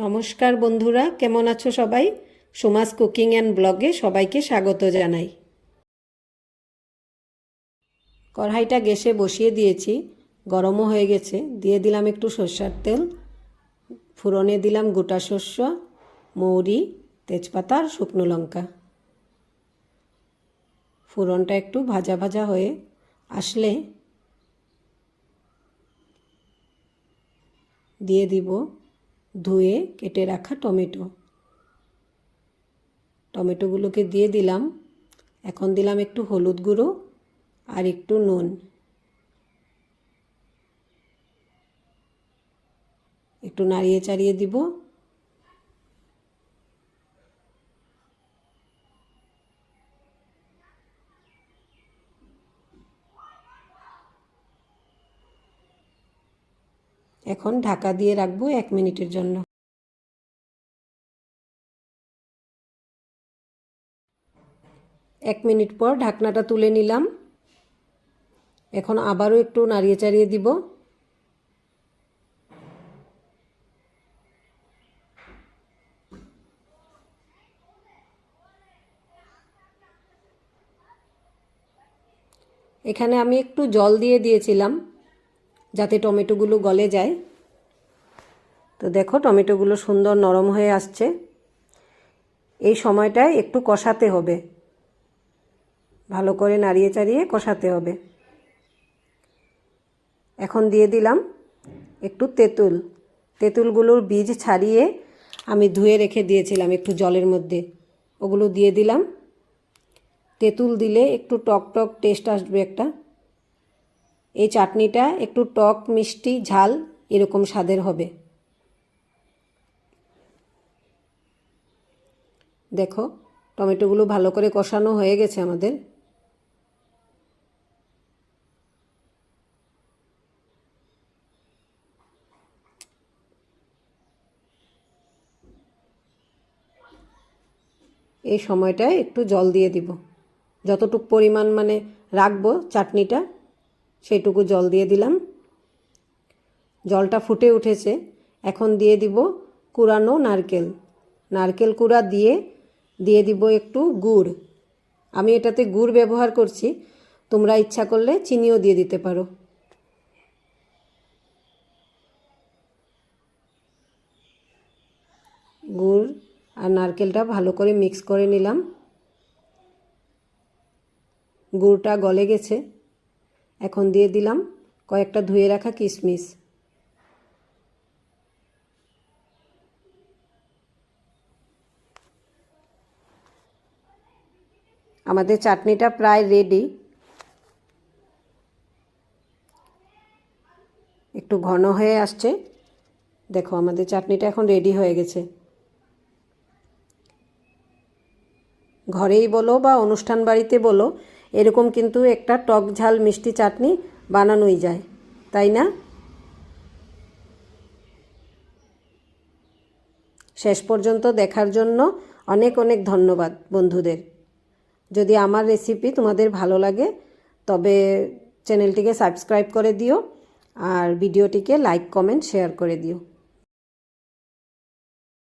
নমস্কার বন্ধুরা, কেমন আছো সবাই? সোমাস কুকিং অ্যান্ড ব্লগে সবাইকে স্বাগত জানাই। কড়াইটা গ্যাসে বসিয়ে দিয়েছি, গরমও হয়ে গেছে। দিয়ে দিলাম একটু সরষের তেল, ফোড়নে দিলাম গোটা শস্য, মৌরি, তেজপাতা আর শুকনো লঙ্কা। ফোড়নটা একটু ভাজা ভাজা হয়ে আসলে দিয়ে দিব ধুয়ে কেটে রাখা টমেটোগুলোকে দিয়ে দিলাম। এখন দিলাম একটু হলুদ গুঁড়ো আর একটু নুন। একটু নাড়িয়ে চাড়িয়ে দিব। এখন ঢাকা দিয়ে রাখবো 1 মিনিটের জন্য। 1 মিনিট পর ঢাকনাটা তুলে নিলাম। এখন আবারও একটু নাড়িয়ে চাড়িয়ে দিব। এখানে আমি একটু জল দিয়ে দিয়েছিলাম যাতে টমেটোগুলো গলে যায়। তো দেখো টমেটোগুলো সুন্দর নরম হয়ে আসছে। এই সময়টায় একটু কষাতে হবে, ভালো করে নাড়িয়ে চাড়িয়ে কষাতে হবে। এখন দিয়ে দিলাম একটু তেঁতুলগুলোর বীজ ছাড়িয়ে আমি ধুয়ে রেখে দিয়েছিলাম একটু জলের মধ্যে, ওগুলো দিয়ে দিলাম। তেঁতুল দিলে একটু টক টক টেস্ট আসবে একটা। এই চাটনিটা একটু টক মিষ্টি ঝাল এরকম স্বাদের হবে। দেখো টমেটোগুলো ভালো করে কষানো হয়ে গেছে আমাদের। এই সময়টায় একটু জল দিয়ে দিব, যতটুকু পরিমাণ রাখবো চাটনিটা সেইটুকু জল দিয়ে দিলাম। জলটা ফুটে উঠেছে। এখন দিয়ে দিব কুড়ানো নারকেল কুড়া দিয়ে দিব একটু গুড়। আমি এটাতে গুড় ব্যবহার করছি, তোমরা ইচ্ছা করলে চিনিও দিয়ে দিতে পারো। গুড় আর নারকেলটা ভালো করে মিক্স করে নিলাম। গুড়টা গলে গেছে। এখন দিয়ে দিলাম কয়েকটা ধুয়ে রাখা কিশমিশ। আমাদের চাটনিটা প্রায় রেডি। একটু ঘন হয়ে আসছে। দেখো আমাদের চাটনিটা এখন রেডি হয়ে গেছে। ঘরেই বলো বা অনুষ্ঠান বাড়িতে বলো, এরকম কিন্তু একটা টক ঝাল মিষ্টি চাটনি বানানোই যায়, তাই না? শেষ পর্যন্ত দেখার জন্য অনেক অনেক ধন্যবাদ বন্ধুদের। যদি আমার রেসিপি তোমাদের ভালো লাগে তবে চ্যানেলটিকে সাবস্ক্রাইব করে দিও আর ভিডিওটিকে লাইক কমেন্ট শেয়ার করে দিও।